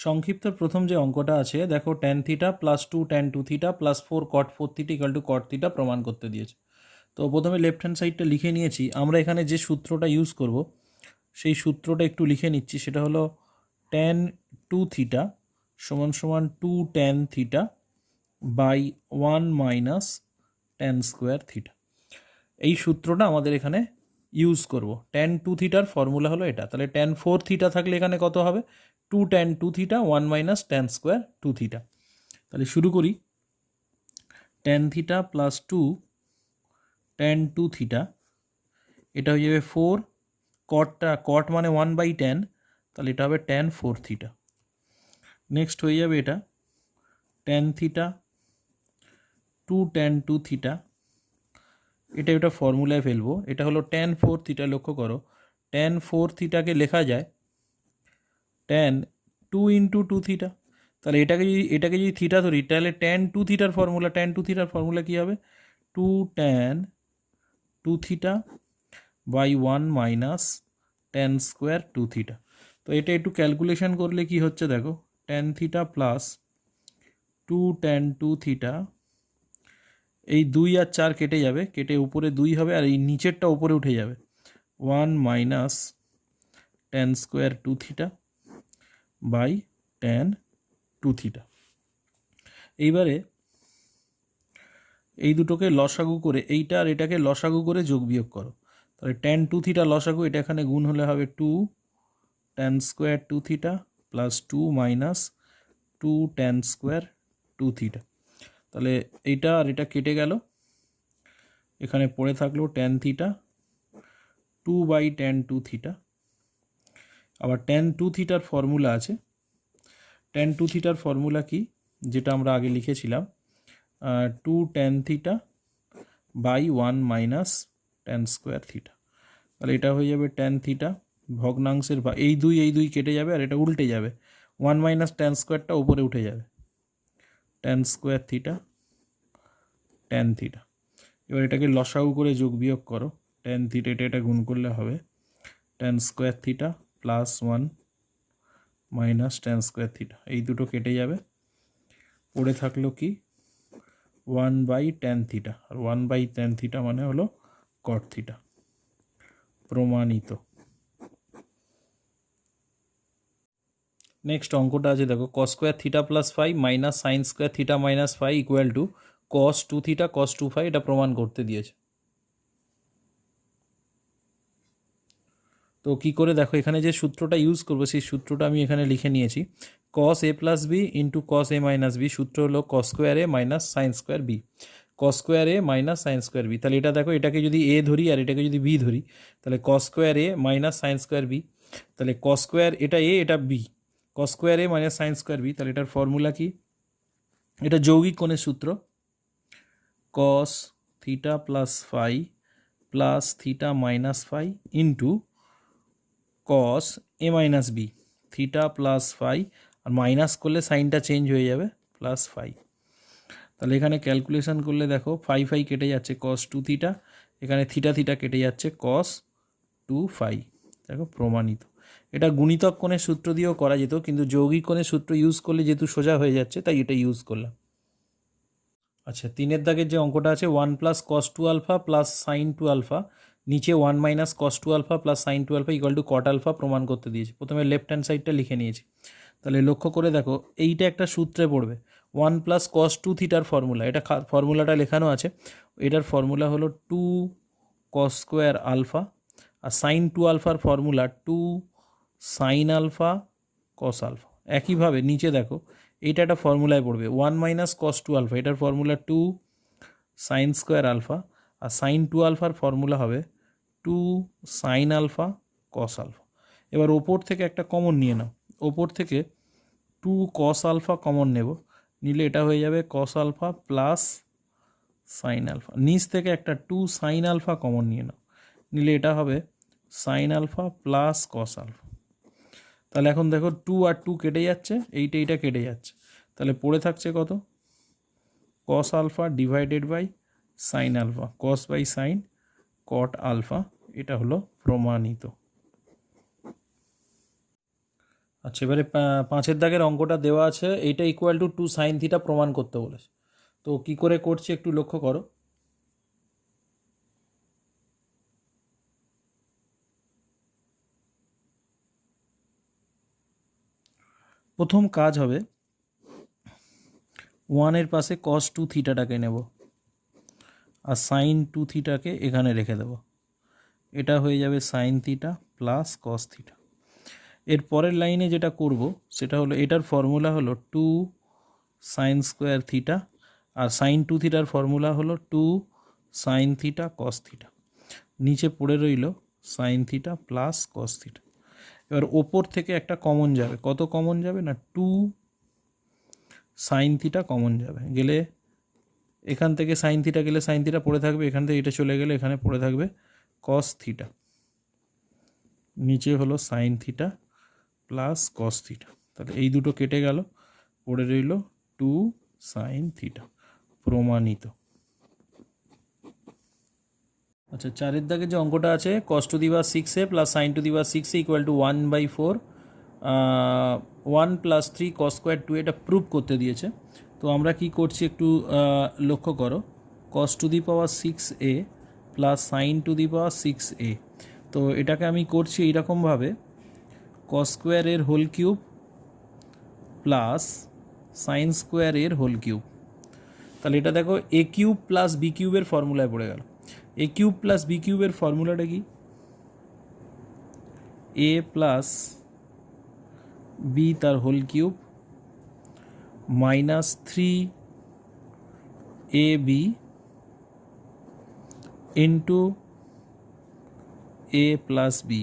সংক্ষিপ্ত প্রথম যে অঙ্কটা আছে দেখো tan theta plus 2 tan 2 theta plus 4 cot 4 theta equal to cot theta প্রমাণ করতে দিয়েছে। তো প্রথমে লেফট হ্যান্ড সাইডটা লিখে নিয়েছি। আমরা এখানে যে সূত্রটা ইউজ করব সেই সূত্রটা একটু লিখে নিচ্ছি। সেটা হলো ট্যান 2 থিটা সমান সমান 2 tan theta by 1 minus tan square theta. এই সূত্রটা আমাদের এখানে ইউজ করব। ট্যান 2 থিটার ফর্মুলা হলো এটা। তাহলে ট্যান 4 থিটা থাকলে এখানে কত হবে? 2 tan 2 theta 1 minus tan square 2 theta. তাহলে শুরু করি। Tan theta plus 2 tan 2 theta, এটা হয়ে যাবে 4, কট মানে 1 বাই ট্যান, তাহলে এটা হবে ট্যান 4 থিটা। নেক্সট হয়ে যাবে এটা ট্যান থিটা 2 ট্যান 2 থিটা, এটা ফর্মুলায় ফেলবো। এটা হলো ট্যান 4 থিটা। লক্ষ্য করো ট্যান 4 থিটাকে লেখা যায় ট্যান 2 ইন্টু 2 থিটা। তাহলে এটাকে যদি থিটা ধরি তাহলে ট্যান 2 থিটার ফর্মুলা কী হবে? 2 tan 2 theta by 1 minus tan square 2 theta. তো এটা একটু ক্যালকুলেশন করলে কি হচ্ছে দেখো, tan theta plus 2 tan 2 theta, এই 2 আর 4 কেটে যাবে, কেটে উপরে 2 হবে আর এই নিচেরটা উপরে উঠে যাবে 1 minus tan square 2 theta by tan 2 theta. এইবারে এই দুটোকে লসাগু করে এইটা আর এটাকে লসাগু করে যোগ বিয়োগ করো। তাহলে ট্যান 2 থিটা লসাগু, এটা এখানে গুণ হলে হবে 2 tan square 2 theta plus 2 minus 2 tan square 2 theta. তাহলে এইটা আর এটা কেটে গেল, এখানে পড়ে থাকলো tan theta 2 by tan 2 theta. আবার ট্যান 2 থিটার ফর্মুলা আছে। ট্যান 2 থিটার ফর্মুলা কি, যেটা আমরা আগে লিখেছিলাম 2 tan theta by 1 minus tan square theta. তাহলে এটা হয়ে যাবে ট্যান থিটা ভগ্নাংশের এই দুই কেটে যাবে আর এটা উল্টে যাবে, 1 মাইনাস ট্যান স্কোয়ারটা উপরে উঠে যাবে, tan square theta tan theta. এবার এটাকে লসাগু করে যোগ বিয়োগ করো। ট্যান থিটা এটা গুণ করলে হবে tan square theta plus 1 minus tan square theta. এই দুটো কেটে যাবে, পড়ে থাকলো কি 1 বাই ট্যান থিটা, আর 1 বাই ট্যান থিটা মানে হলো কট থিটা। প্রমাণিত। নেক্সট অঙ্কটা আছে দেখো, cos square theta plus 5 minus sine square theta minus 5 equal to cos 2 theta cos 2 5, এটা প্রমাণ করতে দিয়েছে। তো কী করে দেখো, এখানে যে সূত্রটা ইউজ করবো সেই সূত্রটা আমি এখানে লিখে নিয়েছি। Cos A plus B into cos A minus B, সূত্র হলো cos square A minus sine square B, cos square A minus sine square B. তাহলে এটা দেখো, এটাকে যদি এ ধরি আর এটাকে যদি বি ধরি, তাহলে cos square A minus sine square B. তাহলে কস স্কোয়ার এটা এ এটা B, cos square A minus sine square B. তাহলে এটার ফর্মুলা কি, এটা যৌগিক কোণের সূত্র, cos theta plus 5 plus theta minus 5 into cos A minus B, theta plus 5 আর মাইনাস করলে সাইনটা চেঞ্জ হয়ে যাবে প্লাস 5। তাহলে এখানে ক্যালকুলেশন করলে দেখো 5 কেটে যাচ্ছে কস 2 থিটা, এখানে থিটা থিটা কেটে যাচ্ছে কস 2 5। দেখো প্রমাণিত। এটা গুণিতক কোণের সূত্র দিয়েও করা যেত, কিন্তু যৌগিক কোণের সূত্র ইউজ করলে যেহেতু সোজা হয়ে যাচ্ছে তাই এটা ইউজ করলাম। আচ্ছা, 3 দাগের যে অঙ্কটা আছে 1 plus cos 2 alpha plus sine 2 alpha, নিচে 1 minus cos 2 alpha plus sine 2 alpha equal to cot alpha প্রমাণ করতে দিয়েছে। প্রথমে লেফট হ্যান্ড সাইডটা লিখে নিয়েছি। তাহলে লক্ষ্য করে দেখো, এইটা একটা সূত্রে পড়বে 1 প্লাস কস 2 থিটার ফর্মুলা, এটা ফর্মুলাটা লেখানো আছে। এটার ফর্মুলা হলো 2 কস স্কোয়ার আলফা, আর সাইন 2 আলফার formula 2 sine alpha cos alpha. একইভাবে নিচে দেখো, এইটা একটা ফর্মুলায় পড়বে 1 মাইনাস কস 2 আলফা, এটার ফর্মুলা 2 সাইন স্কোয়ার আলফা, আর সাইন 2 আলফার ফর্মুলা হবে 2 সাইন আলফা কস আলফা। এবার ওপর থেকে একটা কমন নিয়ে নাও, ওপর থেকে 2 কস আলফা কমন নেব, নিলে এটা হয়ে যাবে cos alpha plus sine alpha. নিচ থেকে একটা 2 সাইন আলফা কমন নিয়ে নাও, নিলে এটা হবে sine alpha plus cos alpha. তাহলে এখন দেখো 2 আর 2 কেটে যাচ্ছে, এইটা কেটে যাচ্ছে, তাহলে পড়ে থাকছে কত, cos alpha divided by sine alpha, cos by sine cot alpha. এটা হলো প্রমাণিত। আচ্ছা, এবারে 5-এর দাগের অঙ্কটা দেওয়া আছে, এইটা ইকুয়াল টু 2 সাইন থিটা প্রমাণ করতে বলেছে। তো কি করে করছি একটু লক্ষ্য করো। প্রথম কাজ হবে 1-এর পাশে cos 2 থিটাটাকে নেব আর সাইন 2 থিটাকে এখানে রেখে দেব। এটা হয়ে যাবে sine theta plus cos theta. এর পরের লাইনে যেটা করব সেটা হলো, এটার ফর্মুলা হলো 2 সাইন স্কোয়ার থিটা, আর সাইন 2 থিটার ফর্মুলা হলো 2 সাইন থিটা কস থিটা। নিচে পড়ে রইল sine theta plus cos theta. এবার ওপর থেকে একটা কমন যাবে, কত কমন যাবে না 2 সাইন থিটা কমন যাবে, গেলে এখান থেকে সাইন থিটা গেলে সাইন থিটা পড়ে থাকবে, এখান থেকে এটা চলে গেলে এখানে পড়ে থাকবে কস থিটা। নিচে হলো sine theta plus cos theta, তাহলে এই দুটো কেটে গেল, পড়ে রইল 2 সাইন থিটা। প্রমাণিত। আচ্ছা, 4-এর দাগে যে অঙ্কটা আছে cos two the power 6a plus sign two the power 6a equal to 1/4 1 plus 3 cos square 2, এটা প্রুভ করতে দিয়েছে। তো আমরা কি করছি একটু লক্ষ্য করো। cos two the power 6a plus sign two the power 6a, তো এটাকে আমি করছি এইরকমভাবে, cos স্কোয়ারের হোল কিউব প্লাস সাইন স্কোয়ারের হোল কিউব। তাহলে এটা দেখো এ কিউব প্লাস বি কিউবের ফর্মুলায় পড়ে গেল। এ কিউব প্লাস বি কিউবের ফর্মুলাটা কি? এ প্লাস বি তার whole cube minus 3ab into A plus B.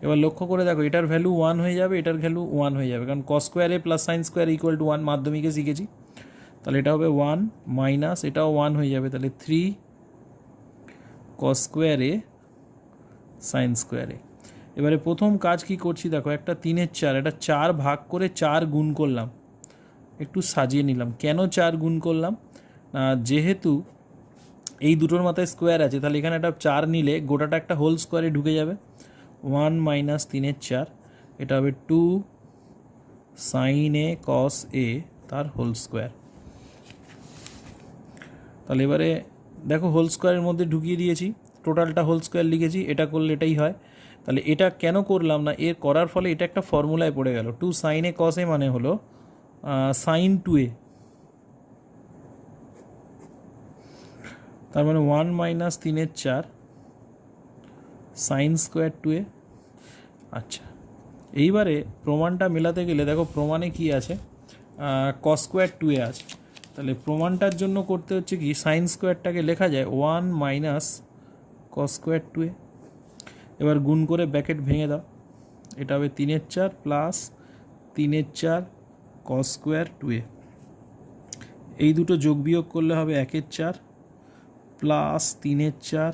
এবার লক্ষ্য করে দেখো, এটার ভ্যালু 1 হয়ে যাবে, এটার ভ্যালু 1 হয়ে যাবে, কারণ cos square A plus sine square equal to 1 মাধ্যমিকে শিখেছি। তাহলে এটা হবে 1 মাইনাস এটাও 1 হয়ে যাবে, তাহলে 3 cos স্কোয়ার এ সাইন স্কোয়ার এ। এবারে প্রথম কাজ কি করছি দেখো, একটা 3-এর 4, এটা 4 ভাগ করে 4 গুণ করলাম, একটু সাজিয়ে নিলাম। কেন 4 গুণ করলাম? যেহেতু এই দুটোর মাথায় স্কোয়ার আছে, তাহলে এখানে একটা 4 নিলে গোটাটা একটা হোল স্কোয়ারে ঢুকে যাবে। 1 মাইনাস 3-এর 4, এটা হবে 2 সাইন এ কস এ তার হোল স্কোয়ার। তাহলে এবারে দেখো হোল স্কোয়ারের মধ্যে ঢুকিয়ে দিয়েছি, টোটালটা হোল স্কোয়ার লিখেছি, এটা করলে এটাই হয়। তাহলে এটা কেন করলাম না, এর করার ফলে এটা একটা ফর্মুলায় পড়ে গেল। 2 সাইন এ কস এ মানে হলো সাইন 2a, তার মানে 1 মাইনাস 3-এর 4 সাইন স্কোয়ার 2a। আচ্ছা, এইবারে প্রমাণটা মেলাতে গেলে দেখো প্রমাণে কি আছে, কস স্কোয়ার 2a আছে। তাহলে প্রমাণটার জন্য করতে হচ্ছে কি, সাইন স্কোয়ারটাকে লেখা যায় 1 মাইনাস কস স্কোয়ার 2a। এবার গুণ করে ব্র্যাকেট ভেঙে দাও, এটা হবে 3-এর 4 প্লাস 3-এর 4 কস স্কোয়ার 2a। এই দুটো যোগ বিয়োগ করলে হবে 1-এর 4 প্লাস 3-এর 4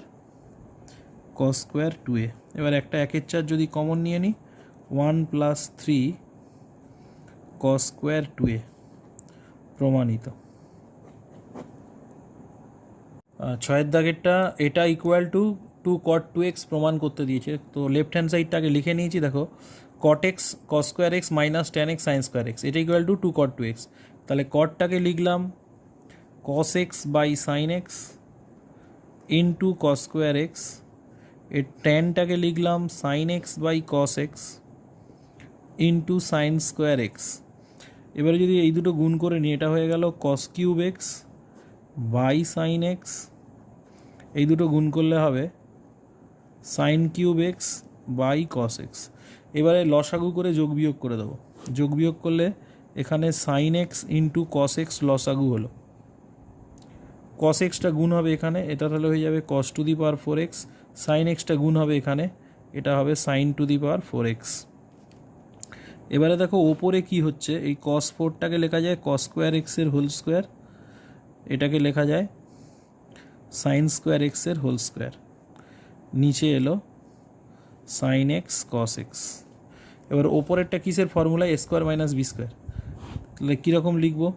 কস স্কোয়ার 2a। এবার একটা 1-এর 4 যদি কমন নিয়ে নিই, 1 প্লাস 3 কস স্কোয়ার 2a। প্রমাণিত। 6-এর দাগেরটা, এটা ইকুয়াল টু 2 cot 2x প্রমাণ করতে দিয়েছে। তো লেফট হ্যান্ড সাইডটাকে লিখে নিয়েছি, দেখো cot x cos square x minus tan x sine square x, এটা ইকুয়াল টু 2 cot 2x। তাহলে কটটাকে লিখলাম cos x by sine x into cos square x, এর ট্যানটাকে লিখলাম sine x by cos x into sine square x. এবারে যদি এই দুটো গুণ করে নিই, এটা হয়ে গেল cos cube x by sine x, এই দুটো গুণ করলে হবে sine cube x by cos x. এবারে লসাগু করে যোগ বিয়োগ করে দেবো, যোগ বিয়োগ করলে এখানে sine x into cos x লসাগু হলো, কস এক্সটা গুণ হবে এখানে, এটা তাহলে হয়ে যাবে cos to the power 4x, sine এক্সটা গুণ হবে এখানে, এটা হবে sign two the power 4x। এবারে দেখো ওপরে কি হচ্ছে, এই কস 4টাকে লেখা যায় কস স্কোয়ার এক্সের হোল স্কোয়ার, এটাকে লেখা যায় সাইন স্কোয়ার এক্সের হোল স্কোয়ার, নিচে এলো সাইন এক্স কস এক্স। এবার ওপরেরটা কিসের formula, A square minus B square. তাহলে কীরকম লিখবো,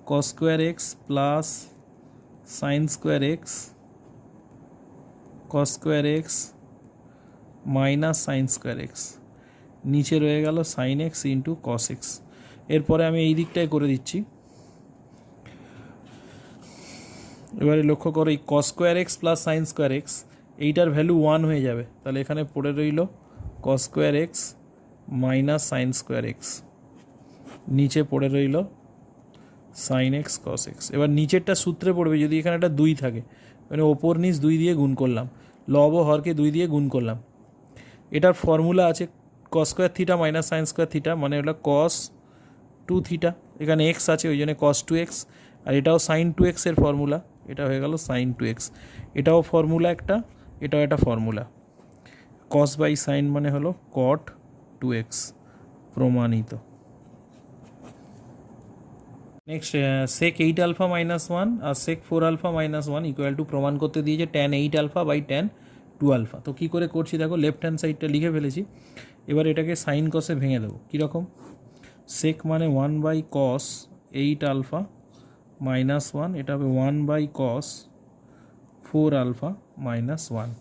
cos square x plus sine square x cos square x minus sine square x. নিচে রয়ে গেল sine x into cos x. এরপরে আমি এই দিকটাই করে দিচ্ছি। এবারে লক্ষ্য করো এই কস square x plus sine square x এইটার ভ্যালু 1 হয়ে যাবে, তাহলে এখানে পড়ে রইল কস square x minus sine square x, নিচে পড়ে রইল সাইন এক্স কস এক্স। এবার নিচেরটা সূত্রে পড়বে যদি এখানে একটা 2 থাকে, মানে ওপর নিচ 2 দিয়ে গুণ করলাম, লব ও হরকে 2 দিয়ে গুণ করলাম। এটার ফর্মুলা আছে কস square theta minus sine square theta, মানে হলো কস 2 থিটা, এখানে এক্স আছে ওই জন্য কস 2x, আর এটাও সাইন 2x এর ফর্মুলা, এটা হয়ে গেল সাইন 2x, এটাও ফর্মুলা একটা, এটাও একটা ফর্মুলা। কস বাই সাইন মানে হলো কট 2x, প্রমাণিত। নেক্সট সেক 8 আলফা মাইনাস 1 আর sec 4 alpha minus 1 equal to প্রমাণ করতে দিয়েছে tan 8 alpha by tan 2 alpha. তো কী করে করছি দেখো, লেফট হ্যান্ড সাইডটা লিখে ফেলেছি, এবার এটাকে সাইন কসে ভেঙে দেবো। কীরকম, সেক মানে 1 বাই কস 8 আলফা মাইনাস 1, এটা হবে 1 বাই কস 4 আলফা মাইনাস 1।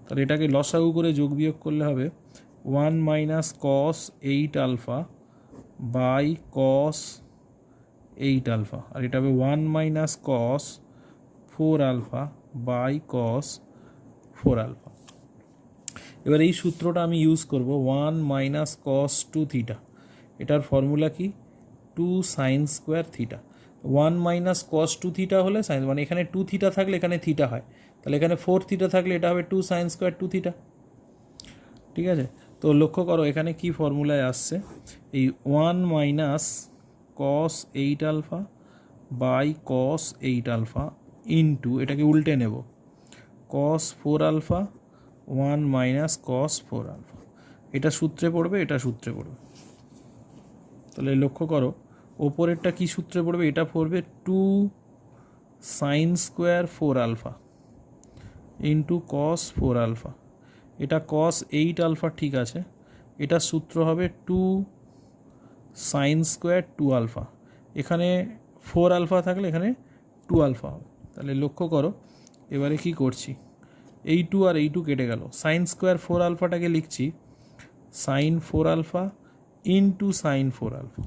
তাহলে এটাকে লসাগু করে যোগ বিয়োগ করলে হবে 1 minus cos 8 alpha by cos 8 alpha, আর এটা হবে 1 minus cos 4 alpha by cos 4 alpha. এবার এই সূত্রটা আমি ইউজ করব 1 মাইনাস কস 2 থিটা, এটার ফর্মুলা কি 2 sine square theta. 1 minus cos 2 theta হলে সাইন, মানে এখানে 2 থিটা থাকলে এখানে থিটা হয়, তাহলে এখানে 4 থিটা থাকলে এটা হবে 2 সাইন স্কোয়ার 2 থিটা। ঠিক আছে, তো লক্ষ্য করো এখানে কি ফর্মুলায় আসছে, এই 1 minus cos 8 alpha by cos 8 alpha into, এটাকে উল্টে নেব, cos 4 alpha 1 minus cos 4 alpha, এটা সূত্রে পড়বে, এটা সূত্রে পড়বে। তাহলে লক্ষ্য করো ওপরেরটা কি সূত্রে পড়বে, এটা পড়বে 2 sine square 4 alpha into cos 4 alpha, এটা কস 8 আলফা, ঠিক আছে, এটা সূত্র হবে 2 সাইন স্কোয়ার 2 আলফা, এখানে 4 আলফা থাকলে এখানে 2 আলফা হবে। তাহলে লক্ষ্য করো এবারে কি করছি, এই 2 আর এই 2 কেটে গেল, সাইন স্কোয়ার 4 আলফাটাকে লিখছি sine 4 alpha into sine 4 alpha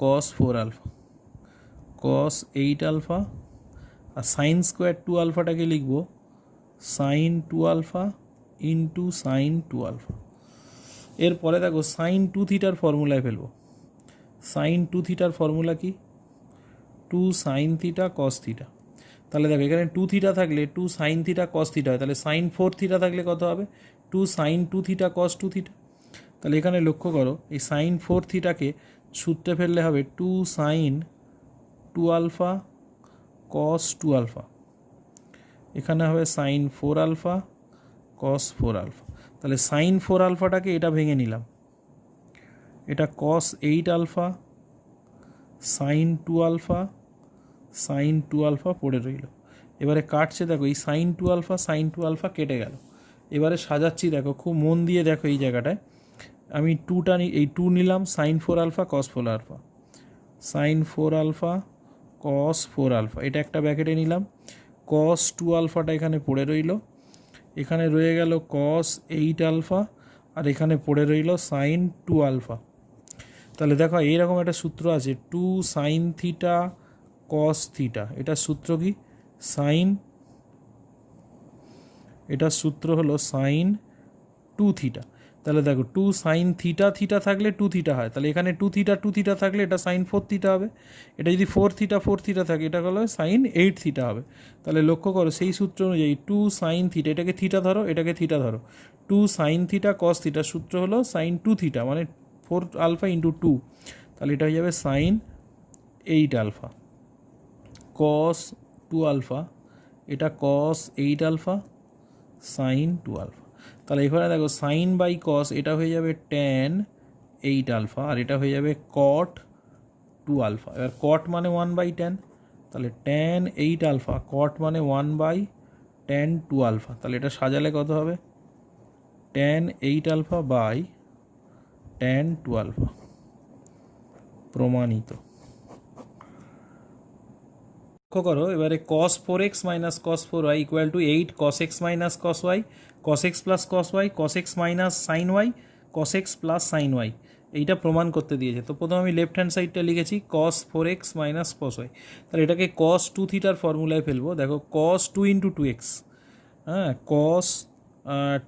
cos 4 alpha cos 8 alpha, আর সাইন স্কোয়ার 2 আলফাটাকে লিখব sine 2 alpha into sine 2 alpha. এরপরে দেখো সাইন 2 থিটার ফর্মুলায় ফেলবো, সাইন 2 থিটার ফর্মুলা কি 2 সাইন থিটা কস থিটা। তাহলে দেখো এখানে 2 থিটা থাকলে 2 সাইন থিটা কস থিটা হয়, তাহলে সাইন 4 থিটা থাকলে কত হবে 2 সাইন 2 থিটা কস 2 থিটা। তাহলে এখানে লক্ষ্য করো এই সাইন 4 থিটাকে সূত্রে ফেললে হবে 2 সাইন 2 আলফা কস 2 আলফা, এখানে হবে সাইন 4 আলফা কস 4 আলফা। তাহলে সাইন 4 আলফাটাকে এটা ভেঙে নিলাম, এটা cos 8 alpha sine 2 alpha sine 2 alpha পড়ে রইল। এবারে কাটছে দেখো এই সাইন 2 আলফা সাইন 2 আলফা কেটে গেল। এবারে সাজাচ্ছি দেখো, খুব মন দিয়ে দেখো, এই জায়গাটায় আমি 2টা এই 2 নিলাম, sine 4 alpha cos 4 alpha, sine 4 alpha cos 4 alpha, এটা একটা ব্র্যাকেটে নিলাম, কস 2 আলফাটা এখানে পড়ে রইল, এখানে রয়ে গেল কস 8 আলফা, আর এখানে পড়ে রইল সাইন 2 আলফা। তাহলে দেখো এইরকম একটা সূত্র আছে 2 সাইন থিটা কস থিটা, এটার সূত্র কি সাইন, এটার সূত্র হলো সাইন 2 থিটা। তাহলে দেখো 2 সাইন থিটা থিটা থাকলে 2 থিটা হয়, তাহলে এখানে 2 থিটা থাকলে এটা সাইন 4 থিটা হবে, এটা যদি 4 থিটা থাকে এটা হলো সাইন 8 থিটা হবে। তাহলে লক্ষ্য করো সেই সূত্র অনুযায়ী 2 সাইন থিটা, এটাকে থিটা ধরো এটাকে থিটা ধরো, 2 সাইন থিটা কস থিটার সূত্র হলো সাইন 2 থিটা, মানে 4 আলফা ইন্টু 2, তাহলে এটা হয়ে যাবে সাইন 8 আলফা কস 2 আলফা, এটা কস 8 আলফা সাইন 2 আলফা। তাহলে এখানে দেখো সাইন বাই কস, এটা হয়ে যাবে ট্যান 8 আলফা, আর এটা হয়ে যাবে কট 2 আলফা। এবার কট মানে 1 বাই ট্যান, তাহলে ট্যান 8 আলফা কট মানে 1 বাই ট্যান 2 আলফা, তাহলে এটা সাজালে কত হবে tan 8 alpha by tan 2 alpha, প্রমাণিত। লক্ষ্য করো এবারে cos 4x minus cos 4y equal to 8 cos x minus cos y, cos x plus cos y, cos x minus sine y, cos x plus sine y, এইটা প্রমাণ করতে দিয়েছে। তো প্রথমে আমি লেফট হ্যান্ড সাইডটা লিখেছি কস 4x মাইনাস কস ওয়াই, তাহলে এটাকে কস 2θ ফর্মুলায় ফেলবো। দেখো কস 2 ইন্টু 2x, হ্যাঁ কস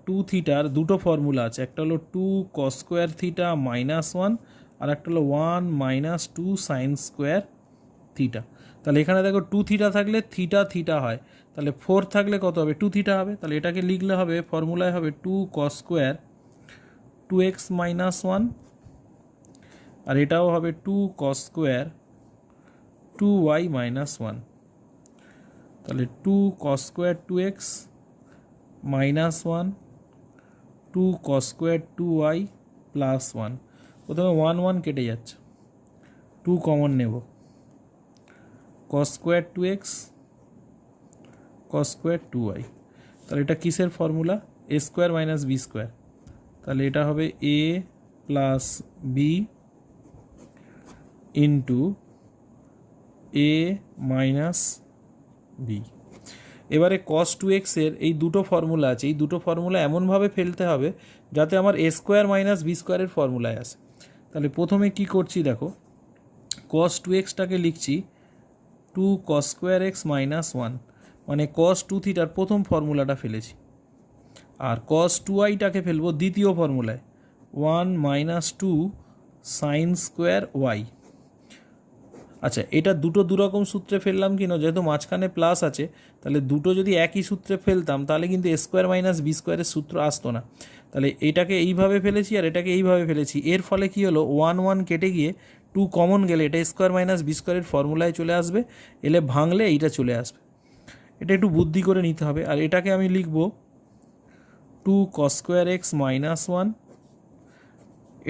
2θ দুটো ফর্মুলা আছে, একটা হলো 2 কস স্কোয়ার থিটা মাইনাস 1 আর একটা হলো 1 মাইনাস 2 সাইন স্কোয়ার থিটা। তাহলে এখানে দেখো 2θ থাকলে থিটা হয়, তাহলে 4 থাকলে কত হবে 2θ হবে। তাহলে এটাকে লিখলে হবে ফর্মুলায় হবে 2 কস স্কোয়ার 2x মাইনাস 1 আর এটাও হবে 2 কস স্কোয়ার 2y মাইনাস 1। তাহলে 2 cos square 2x minus 1 2 cos square 2y plus 1। প্রথমে 1 1 কেটে যাচ্ছে, 2 কমন নেব, cos square 2x cos square 2y। তাহলে এটা কিসের formula, A square minus B square. তাহলে এটা হবে এ প্লাস বি ইন্টু এ মাইনাস বি। এবারে কস 2x এর এই দুটো ফর্মুলা আছে, এই দুটো ফর্মুলা এমনভাবে ফেলতে হবে যাতে আমার এ স্কোয়ার মাইনাস বি স্কোয়ারের ফর্মুলায় আসে। তাহলে প্রথমে কি করছি দেখো, কস 2xটাকে লিখছি 2 কস স্কোয়ার এক্স মাইনাস 1, মানে কস 2θ প্রথম ফর্মুলাটা ফেলেছি, আর কস 2yটাকে ফেলবো দ্বিতীয় ফর্মুলায় 1 মাইনাস 2 সাইন স্কোয়ার ওয়াই। আচ্ছা, এটা দুটো দুরকম সূত্রে ফেললাম কিনা, যেহেতু মাঝখানে প্লাস আছে তাহলে দুটো যদি একই সূত্রে ফেলতাম তাহলে কিন্তু এ স্কোয়ার মাইনাস বি স্কোয়ারের সূত্র আসতো না। তাহলে এটাকে এইভাবে ফেলেছি আর এটাকে এইভাবে ফেলেছি, এর ফলে কি হলো 1 1 কেটে গিয়ে 2 কমন গেলে এটা স্কোয়ার মাইনাস বি স্কোয়ারের ফর্মুলায় চলে আসবে, এলে ভাঙলে এইটা চলে আসবে। এটা একটু বুদ্ধি করে নিতে হবে। আর এটাকে আমি লিখব 2 কস স্কোয়ার এক্স মাইনাস 1,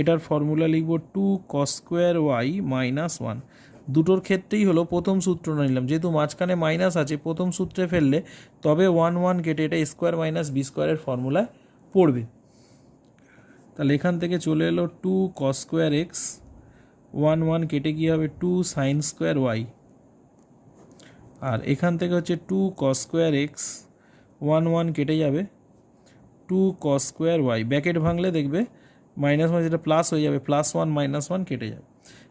এটার ফর্মুলা লিখব 2 কস স্কোয়ার ওয়াই মাইনাস 1। দুটোর ক্ষেত্রেই হলো প্রথম সূত্রটা নিলাম, যেহেতু মাঝখানে মাইনাস আছে প্রথম সূত্রে ফেললে তবে 1 1 কেটে এটা স্কোয়ার মাইনাস বি স্কোয়ারের ফর্মুলায় পড়বে। তাহলে এখান থেকে চলে এলো 2 কস স্কোয়ার এক্স 1 1 কেটে গিয়ে হবে 2 সাইন স্কোয়ার ওয়াই, আর এখান থেকে হচ্ছে 2 কস স্কোয়ার এক্স 1 1 কেটে যাবে 2 কস স্কোয়ার ওয়াই, ব্যাকেট ভাঙলে দেখবে মাইনাস মাইনাস এটা প্লাস হয়ে যাবে, প্লাস 1 মাইনাস 1 কেটে যাবে।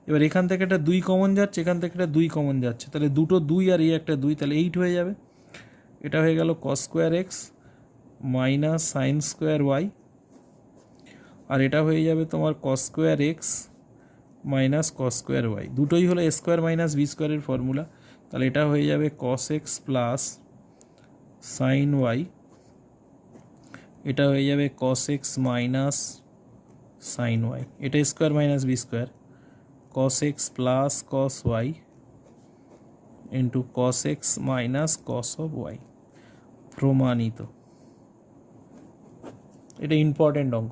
এবার এখান থেকে একটা 2 কমন যাচ্ছে, এখান থেকে একটা 2 কমন যাচ্ছে, তাহলে দুটো 2 আর এই একটা 2, তাহলে 8 হয়ে যাবে। এটা হয়ে গেল cos square x minus sine square Y, আর এটা হয়ে যাবে তোমার cos square x minus cos square Y, দুটোই হলো এ স্কোয়ার মাইনাস বি স্কোয়ারের ফর্মুলা। তাহলে এটা হয়ে যাবে cos x plus sine Y, এটা হয়ে যাবে cos X minus sine Y, এটা square minus B square, cos x plus cos Y into cos X minus cos of Y, প্রমাণিত। এটা ইম্পর্টেন্ট অঙ্ক।